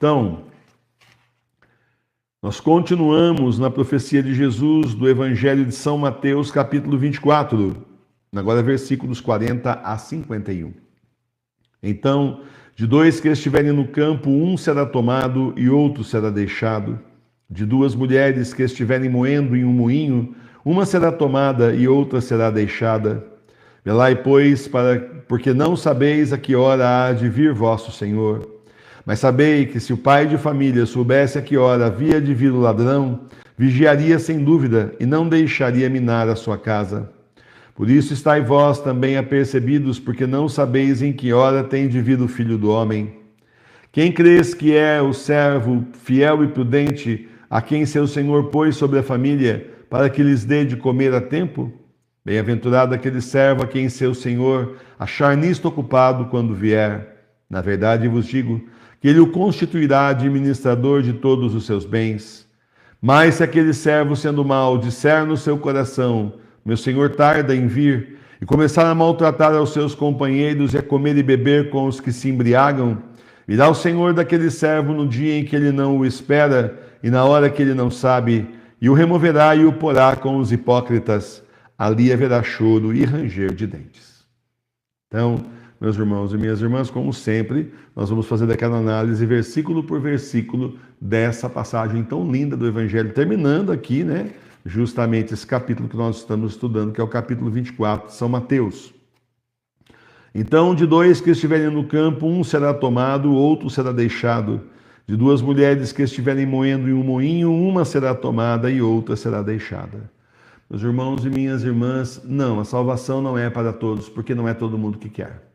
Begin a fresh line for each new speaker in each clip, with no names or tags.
Então, nós continuamos na profecia de Jesus do Evangelho de São Mateus, capítulo 24, agora versículos 40 a 51. Então, de dois que estiverem no campo, um será tomado e outro será deixado. De duas mulheres que estiverem moendo em um moinho, uma será tomada e outra será deixada. Velai, pois, porque não sabeis a que hora há de vir vosso Senhor. Mas sabei que se o pai de família soubesse a que hora havia de vir o ladrão, vigiaria sem dúvida e não deixaria minar a sua casa. Por isso estai vós também apercebidos, porque não sabeis em que hora tem de vir o Filho do Homem. Quem crês que é o servo fiel e prudente, a quem seu Senhor pôs sobre a família, para que lhes dê de comer a tempo? Bem-aventurado aquele servo a quem seu Senhor achar nisto ocupado quando vier. Na verdade vos digo que ele o constituirá administrador de todos os seus bens. Mas se aquele servo, sendo mau, disser no seu coração: meu senhor tarda em vir, e começar a maltratar aos seus companheiros e a comer e beber com os que se embriagam, virá o senhor daquele servo no dia em que ele não o espera e na hora que ele não sabe, e o removerá e o porá com os hipócritas. Ali haverá choro e ranger de dentes. Então, meus irmãos e minhas irmãs, como sempre, nós vamos fazer aquela análise versículo por versículo dessa passagem tão linda do Evangelho, terminando aqui, né, justamente esse capítulo que nós estamos estudando, que é o capítulo 24 de São Mateus. Então, de dois que estiverem no campo, um será tomado, o outro será deixado. De duas mulheres que estiverem moendo em um moinho, uma será tomada e outra será deixada. Meus irmãos e minhas irmãs, não, a salvação não é para todos, porque não é todo mundo que quer.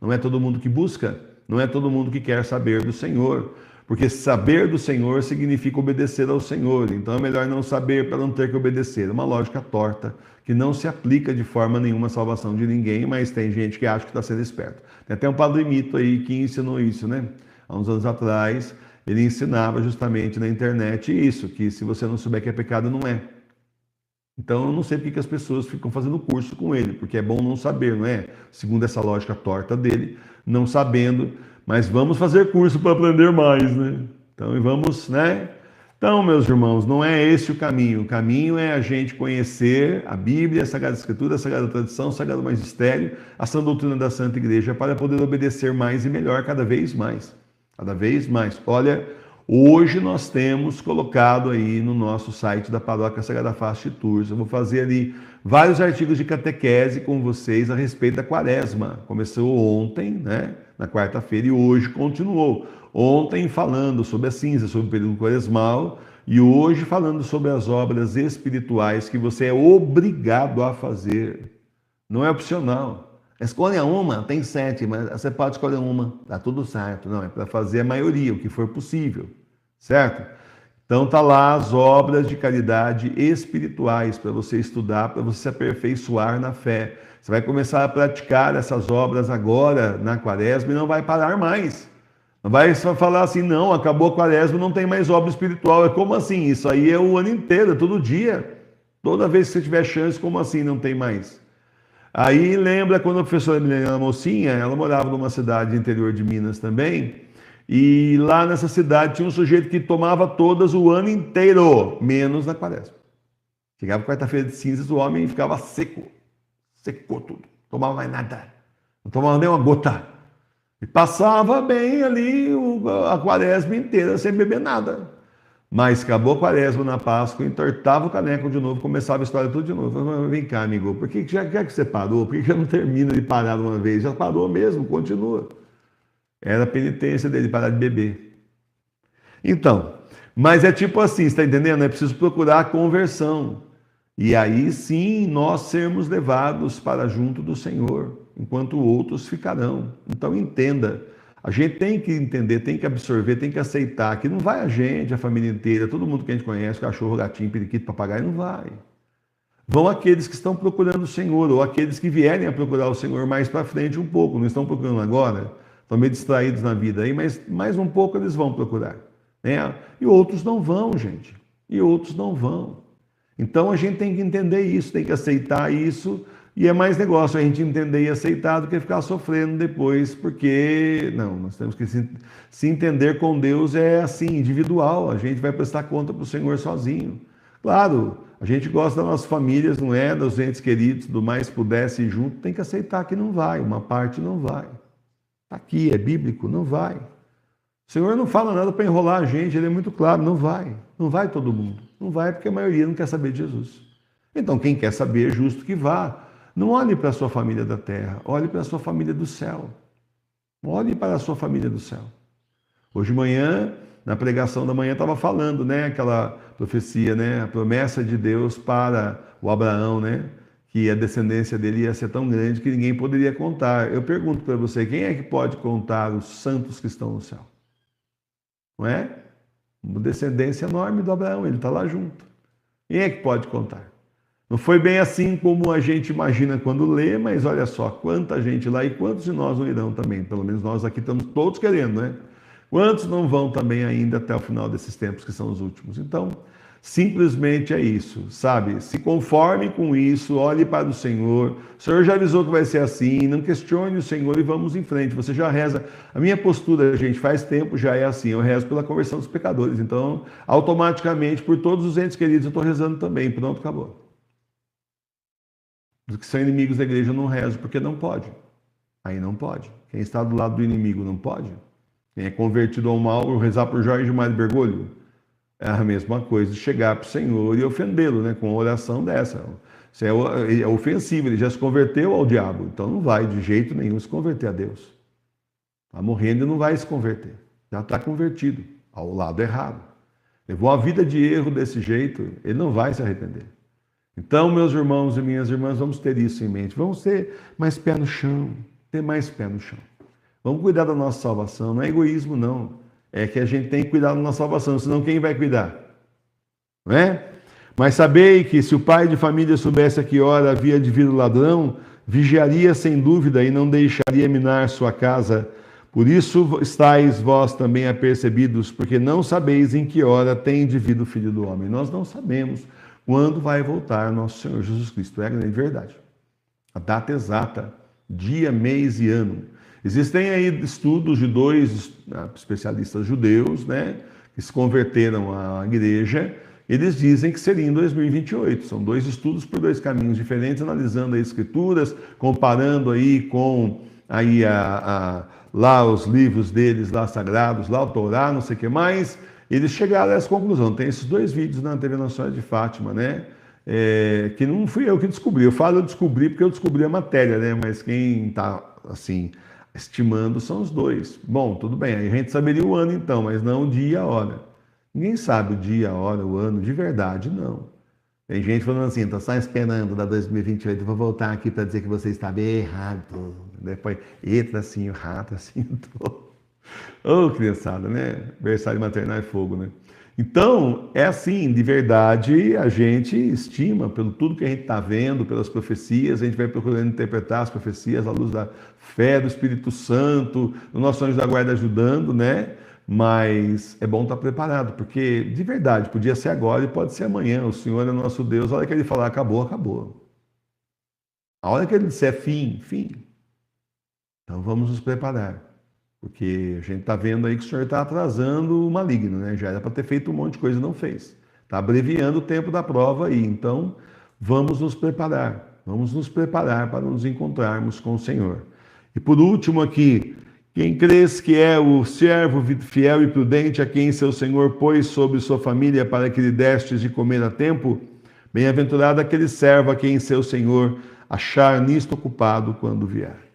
Não é todo mundo que busca, não é todo mundo que quer saber do Senhor, porque saber do Senhor significa obedecer ao Senhor, então é melhor não saber para não ter que obedecer. É uma lógica torta, que não se aplica de forma nenhuma à salvação de ninguém, mas tem gente que acha que está sendo esperto. Tem até um padre mito aí que ensinou isso, né? Há uns anos atrás, ele ensinava justamente na internet isso, que se você não souber que é pecado, não é. Então, eu não sei porque que as pessoas ficam fazendo curso com ele, porque é bom não saber, não é? Segundo essa lógica torta dele, não sabendo, mas vamos fazer curso para aprender mais, né? Então, e vamos, né? Então, meus irmãos, não é esse o caminho é a gente conhecer a Bíblia, a Sagrada Escritura, a Sagrada Tradição, o Sagrado Magistério, a Sã Doutrina da Santa Igreja, para poder obedecer mais e melhor, cada vez mais. Cada vez mais. Olha, hoje nós temos colocado aí no nosso site da Paróquia Sagrada Face de Tours, eu vou fazer ali vários artigos de catequese com vocês a respeito da Quaresma. Começou ontem, né, na quarta-feira, e hoje continuou. Ontem falando sobre a cinza, sobre o período quaresmal, e hoje falando sobre as obras espirituais que você é obrigado a fazer. Não é opcional. Escolha uma, tem 7, mas você pode escolher uma, tá tudo certo. Não, é para fazer a maioria, o que for possível, certo? Então tá lá as obras de caridade espirituais para você estudar, para você se aperfeiçoar na fé. Você vai começar a praticar essas obras agora na Quaresma e não vai parar mais. Não vai só falar assim, não, acabou a Quaresma, não tem mais obra espiritual. É como assim? Isso aí é o ano inteiro, é todo dia. Toda vez que você tiver chance, como assim não tem mais? Aí lembra quando a professora Milena era mocinha, ela morava numa cidade interior de Minas também, e lá nessa cidade tinha um sujeito que tomava todas o ano inteiro, menos na Quaresma. Chegava quarta-feira de cinzas, o homem ficava seco, secou tudo, não tomava mais nada, não tomava nem uma gota. E passava bem ali a Quaresma inteira sem beber nada. Mas acabou a Quaresma na Páscoa, entortava o caneco de novo, começava a história tudo de novo. Falei, vem cá, amigo, por que já que você parou? Por que já não termina de parar de uma vez? Já parou mesmo, continua. Era a penitência dele parar de beber. Então, mas é tipo assim, você está entendendo? É preciso procurar a conversão. E aí sim nós sermos levados para junto do Senhor, enquanto outros ficarão. Então entenda. A gente tem que entender, tem que absorver, tem que aceitar que não vai a gente, a família inteira, todo mundo que a gente conhece, cachorro, gatinho, periquito, papagaio, não vai. Vão aqueles que estão procurando o Senhor, ou aqueles que vierem a procurar o Senhor mais para frente um pouco, não estão procurando agora, estão meio distraídos na vida aí, mas mais um pouco eles vão procurar. Né? E outros não vão, gente, e outros não vão. Então a gente tem que entender isso, tem que aceitar isso, E é mais negócio a gente entender e aceitar do que ficar sofrendo depois, porque não, nós temos que se entender com Deus é assim, individual, a gente vai prestar conta para o Senhor sozinho. Claro, a gente gosta das nossas famílias, não é? Dos entes queridos, do mais pudesse ir junto, tem que aceitar que não vai, uma parte não vai. Está aqui, é bíblico, não vai. O Senhor não fala nada para enrolar a gente, ele é muito claro, não vai. Não vai todo mundo. Não vai porque a maioria não quer saber de Jesus. Então, quem quer saber é justo que vá. Não olhe para a sua família da terra, olhe para a sua família do céu. Olhe para a sua família do céu. Hoje de manhã, na pregação da manhã, estava falando, né, aquela profecia, né, a promessa de Deus para o Abraão, né, que a descendência dele ia ser tão grande que ninguém poderia contar. Eu pergunto para você, quem é que pode contar os santos que estão no céu? Não é? Uma descendência enorme do Abraão, ele está lá junto. Quem é que pode contar? Não foi bem assim como a gente imagina quando lê, mas olha só, quanta gente lá e quantos de nós não irão também. Pelo menos nós aqui estamos todos querendo, né? Quantos não vão também ainda até o final desses tempos que são os últimos? Então, simplesmente é isso, sabe? Se conforme com isso, olhe para o Senhor. O Senhor já avisou que vai ser assim, não questione o Senhor e vamos em frente. Você já reza. A minha postura, gente, faz tempo já é assim. Eu rezo pela conversão dos pecadores. Então, automaticamente, por todos os entes queridos, eu estou rezando também. Pronto, acabou. Os que são inimigos da igreja eu não rezo porque não pode. Aí não pode. Quem está do lado do inimigo não pode. Quem é convertido ao mal, rezar por Jorge Mário Bergoglio, é a mesma coisa de chegar para o Senhor e ofendê-lo, né, com uma oração dessa. Isso é ofensivo, ele já se converteu ao diabo, então não vai de jeito nenhum se converter a Deus. Está morrendo e não vai se converter. Já está convertido ao lado errado. Levou a vida de erro desse jeito, ele não vai se arrepender. Então, meus irmãos e minhas irmãs, vamos ter isso em mente. Vamos ter mais pé no chão, ter mais pé no chão. Vamos cuidar da nossa salvação. Não é egoísmo, não. É que a gente tem que cuidar da nossa salvação, senão quem vai cuidar? Não é? Mas sabei que se o pai de família soubesse a que hora havia de vir o ladrão, vigiaria sem dúvida e não deixaria minar sua casa. Por isso estáis vós também apercebidos, porque não sabeis em que hora tem de vir o Filho do Homem. Nós não sabemos quando vai voltar nosso Senhor Jesus Cristo. É a grande verdade. A data exata, dia, mês e ano. Existem aí estudos de dois especialistas judeus, né, que se converteram à igreja. Eles dizem que seria em 2028. São dois estudos por dois caminhos diferentes, analisando as escrituras, comparando aí com aí lá os livros deles, lá sagrados, lá o Torá, não sei o que mais. Eles chegaram a essa conclusão. Tem esses dois vídeos na TV Nacional de Fátima, né? Que não fui eu que descobri. Eu descobri porque eu descobri a matéria, né? Mas quem está, assim, estimando são os dois. Bom, tudo bem. Aí a gente saberia o ano, então, mas não o dia e a hora. Ninguém sabe o dia, a hora, o ano, de verdade, não. Tem gente falando assim, estou só esperando da 2028, vou voltar aqui para dizer que você está bem errado. Depois, entra assim, o rato, assim, tô... Ô, criançada, né? Versário maternal é fogo, né? Então, é assim, de verdade, a gente estima pelo tudo que a gente está vendo, pelas profecias, a gente vai procurando interpretar as profecias à luz da fé do Espírito Santo, do nosso anjo da guarda ajudando, né? Mas é bom estar preparado, porque, de verdade, podia ser agora e pode ser amanhã. O Senhor é nosso Deus, a hora que Ele falar acabou, acabou. A hora que Ele disser fim, fim. Então, vamos nos preparar. Porque a gente está vendo aí que o Senhor está atrasando o maligno, né? Já era para ter feito um monte de coisa e não fez. Está abreviando o tempo da prova aí. Então, vamos nos preparar. Vamos nos preparar para nos encontrarmos com o Senhor. E por último aqui, quem crês que é o servo fiel e prudente a quem seu Senhor pôs sobre sua família para que lhe destes de comer a tempo? Bem-aventurado aquele servo a quem seu Senhor achar nisto ocupado quando vier.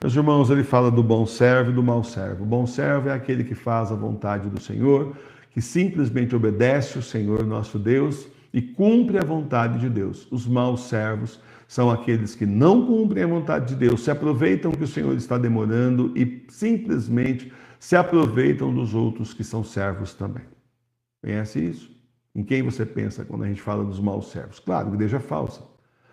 Meus irmãos, ele fala do bom servo e do mau servo. O bom servo é aquele que faz a vontade do Senhor, que simplesmente obedece o Senhor nosso Deus e cumpre a vontade de Deus. Os maus servos são aqueles que não cumprem a vontade de Deus, se aproveitam que o Senhor está demorando e simplesmente se aproveitam dos outros que são servos também. Conhece isso? Em quem você pensa quando a gente fala dos maus servos? Claro, igreja falsa.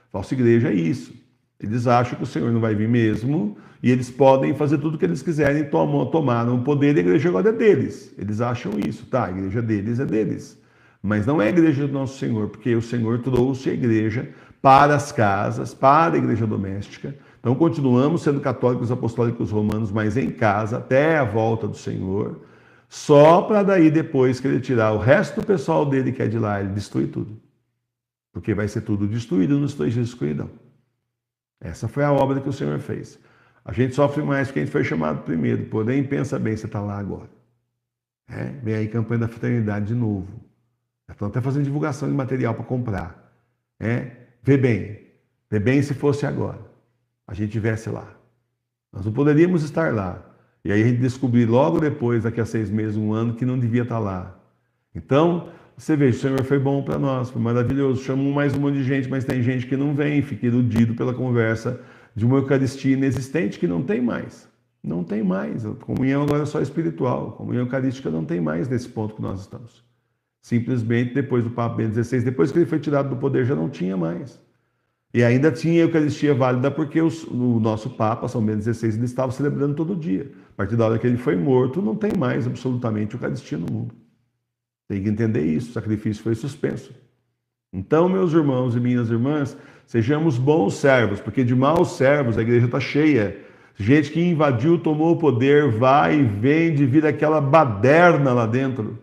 Falsa igreja é isso. Eles acham que o Senhor não vai vir mesmo e eles podem fazer tudo o que eles quiserem, tomaram o poder e a igreja agora é deles. Eles acham isso, tá? A igreja deles é deles. Mas não é a igreja do nosso Senhor, porque o Senhor trouxe a igreja para as casas, para a igreja doméstica. Então, continuamos sendo católicos apostólicos romanos, mas em casa, até a volta do Senhor, só para daí, depois que ele tirar o resto do pessoal dele que é de lá, ele destruir tudo. Porque vai ser tudo destruído nos 3 dias de escuridão. Essa foi a obra que o Senhor fez. A gente sofre mais porque a gente foi chamado primeiro, porém, pensa bem, você está lá agora. Vem aí campanha da fraternidade de novo. Estão até fazendo divulgação de material para comprar. Vê bem se fosse agora. A gente estivesse lá. Nós não poderíamos estar lá. E aí a gente descobriu logo depois, daqui a 6 meses, 1 ano, que não devia estar lá. Então, você vê, o Senhor foi bom para nós, foi maravilhoso. Chamou mais um monte de gente, mas tem gente que não vem, fica iludido pela conversa de uma Eucaristia inexistente que não tem mais. Não tem mais. A comunhão agora é só espiritual. A comunhão eucarística não tem mais nesse ponto que nós estamos. Simplesmente depois do Papa Bento XVI, depois que ele foi tirado do poder, já não tinha mais. E ainda tinha a Eucaristia válida porque o nosso Papa, São Bento XVI, ele estava celebrando todo dia. A partir da hora que ele foi morto, não tem mais absolutamente Eucaristia no mundo. Tem que entender isso, o sacrifício foi suspenso. Então, meus irmãos e minhas irmãs, sejamos bons servos, porque de maus servos a igreja está cheia. Gente que invadiu, tomou o poder, vai e vende, vira aquela baderna lá dentro.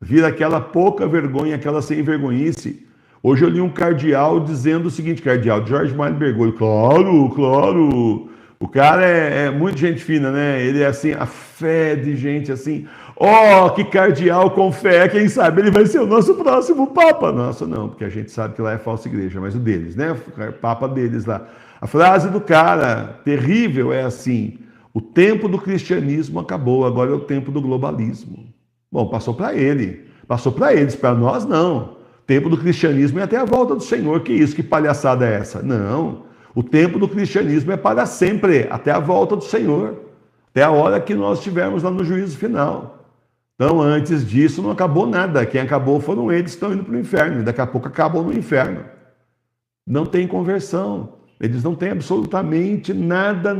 Vira aquela pouca vergonha, aquela sem vergonhice. Hoje eu li um cardeal dizendo o seguinte, cardeal Jorge Mário Bergoglio, claro, o cara é muito gente fina, né? Ele é assim, a fé de gente assim, que cardeal com fé, quem sabe ele vai ser o nosso próximo papa. Nossa, não, porque a gente sabe que lá é falsa igreja, mas o deles, né? O papa deles lá. A frase do cara, terrível, é assim, o tempo do cristianismo acabou, agora é o tempo do globalismo. Bom, passou para ele, passou para eles, para nós não. O tempo do cristianismo é até a volta do Senhor. Que isso? Que palhaçada é essa? Não. O tempo do cristianismo é para sempre, até a volta do Senhor. Até a hora que nós estivermos lá no juízo final. Então, antes disso, não acabou nada. Quem acabou foram eles que estão indo para o inferno. E daqui a pouco acabam no inferno. Não tem conversão. Eles não têm absolutamente nada,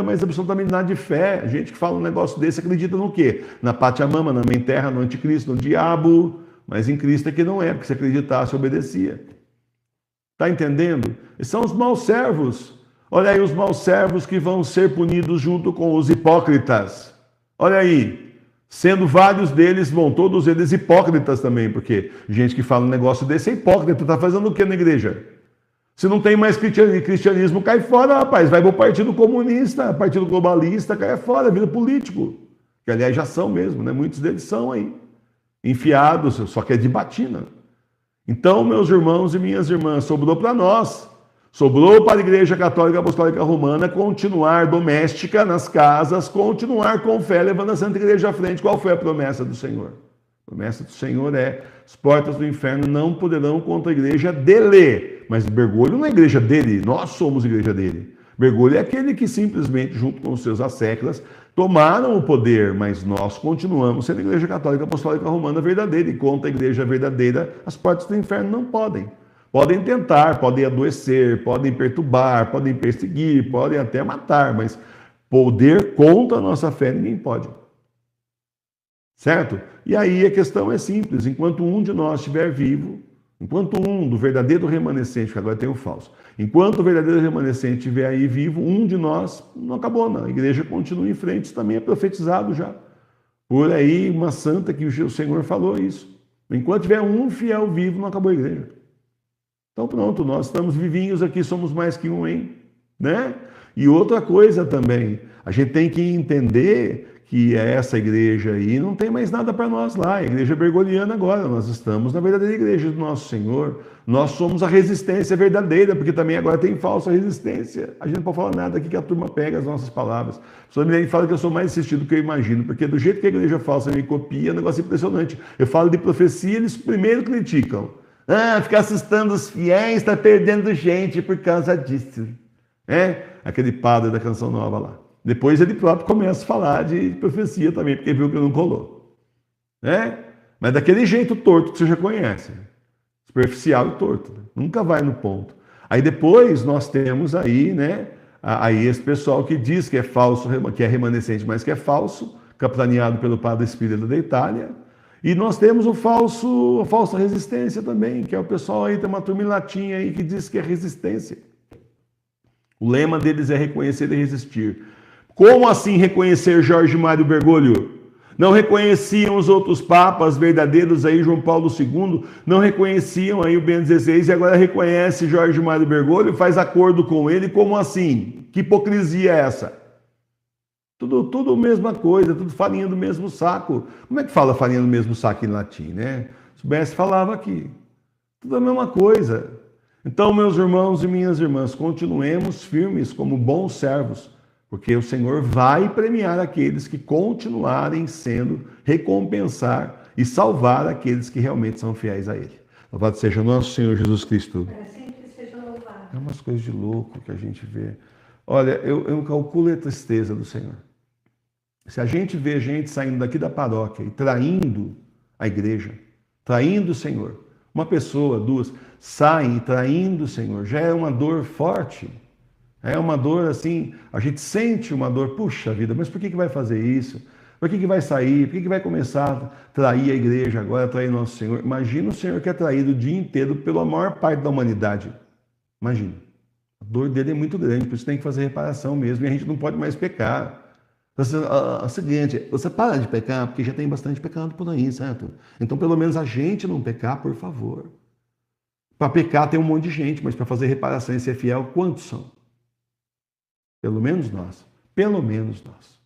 mas absolutamente nada de fé. A gente que fala um negócio desse acredita no quê? Na Pachamama, na Mãe Terra, no Anticristo, no diabo. Mas em Cristo é que não é, porque se acreditasse, obedecia. Está entendendo? E são os maus servos. Olha aí os maus servos que vão ser punidos junto com os hipócritas. Olha aí. Sendo vários deles, todos eles hipócritas também, porque gente que fala um negócio desse é hipócrita. Está fazendo o que na igreja? Se não tem mais cristianismo, cai fora, rapaz. Vai para o Partido Comunista, Partido Globalista, cai fora, vira político. Que aliás já são mesmo, né? Muitos deles são aí. Enfiados, só que é de batina. Então, meus irmãos e minhas irmãs, sobrou para nós, sobrou para a Igreja Católica Apostólica Romana continuar doméstica nas casas, continuar com fé, levando a Santa Igreja à frente. Qual foi a promessa do Senhor? A promessa do Senhor é: as portas do inferno não poderão contra a igreja dele. Mas Bergoglio não é a igreja dele, nós somos a igreja dele. Bergoglio é aquele que simplesmente, junto com os seus asseclas, tomaram o poder, mas nós continuamos sendo a Igreja Católica Apostólica Romana verdadeira, e contra a igreja verdadeira, as portas do inferno não podem. Podem tentar, podem adoecer, podem perturbar, podem perseguir, podem até matar, mas poder contra a nossa fé ninguém pode. Certo? E aí a questão é simples, enquanto um de nós estiver vivo, enquanto um do verdadeiro remanescente, que agora tem o falso, enquanto o verdadeiro remanescente estiver aí vivo, um de nós não acabou, não. A igreja continua em frente, isso também é profetizado já. Por aí, uma santa que o Senhor falou isso. Enquanto tiver um fiel vivo, não acabou a igreja. Então pronto, nós estamos vivinhos aqui, somos mais que um, hein? Né? E outra coisa também, a gente tem que entender que essa igreja aí não tem mais nada para nós lá, a igreja bergogliana agora, nós estamos na verdadeira igreja do nosso Senhor, nós somos a resistência verdadeira, porque também agora tem falsa resistência, a gente não pode falar nada aqui que a turma pega as nossas palavras. A pessoa me fala que eu sou mais assistido do que eu imagino, porque do jeito que a igreja falsa me copia, é um negócio impressionante. Eu falo de profecia, eles primeiro criticam. Ficar assustando os fiéis, está perdendo gente por causa disso. Aquele padre da Canção Nova lá. Depois ele próprio começa a falar de profecia também, porque viu que não colou. Mas daquele jeito torto que você já conhece. Superficial e torto. Nunca vai no ponto. Aí depois nós temos aí, aí esse pessoal que diz que é falso, que é remanescente, mas que é falso, capitaneado pelo padre espírita da Itália. E nós temos a falsa resistência também, que é o pessoal aí, tem uma turma em latim aí que diz que é resistência. O lema deles é reconhecer e resistir. Como assim reconhecer Jorge Mário Bergoglio? Não reconheciam os outros papas verdadeiros aí, João Paulo II, não reconheciam aí o Bento XVI e agora reconhece Jorge Mário Bergoglio, faz acordo com ele, como assim? Que hipocrisia é essa? Tudo a mesma coisa, tudo farinha do mesmo saco. Como é que fala farinha do mesmo saco em latim, né? Se soubesse, falava aqui. Tudo a mesma coisa. Então, meus irmãos e minhas irmãs, continuemos firmes como bons servos, porque o Senhor vai premiar aqueles que continuarem sendo, recompensar e salvar aqueles que realmente são fiéis a Ele. Louvado seja o nosso Senhor Jesus Cristo.
Sempre seja louvado.
É umas coisas de louco que a gente vê. Olha, eu calculo a tristeza do Senhor. Se a gente vê gente saindo daqui da paróquia e traindo a igreja, traindo o Senhor, uma pessoa, duas, saem traindo o Senhor, já é uma dor forte. É uma dor assim, a gente sente uma dor, puxa vida, mas por que vai fazer isso? Por que vai sair? Por que vai começar a trair a igreja agora, trair nosso Senhor? Imagina o Senhor que é traído o dia inteiro pela maior parte da humanidade. Imagina. A dor dele é muito grande, por isso tem que fazer reparação mesmo, e a gente não pode mais pecar. É o seguinte, você para de pecar, porque já tem bastante pecado por aí, certo? Então, pelo menos a gente não pecar, por favor. Para pecar tem um monte de gente, mas para fazer reparação e ser fiel, quantos são? Pelo menos nós. Pelo menos nós.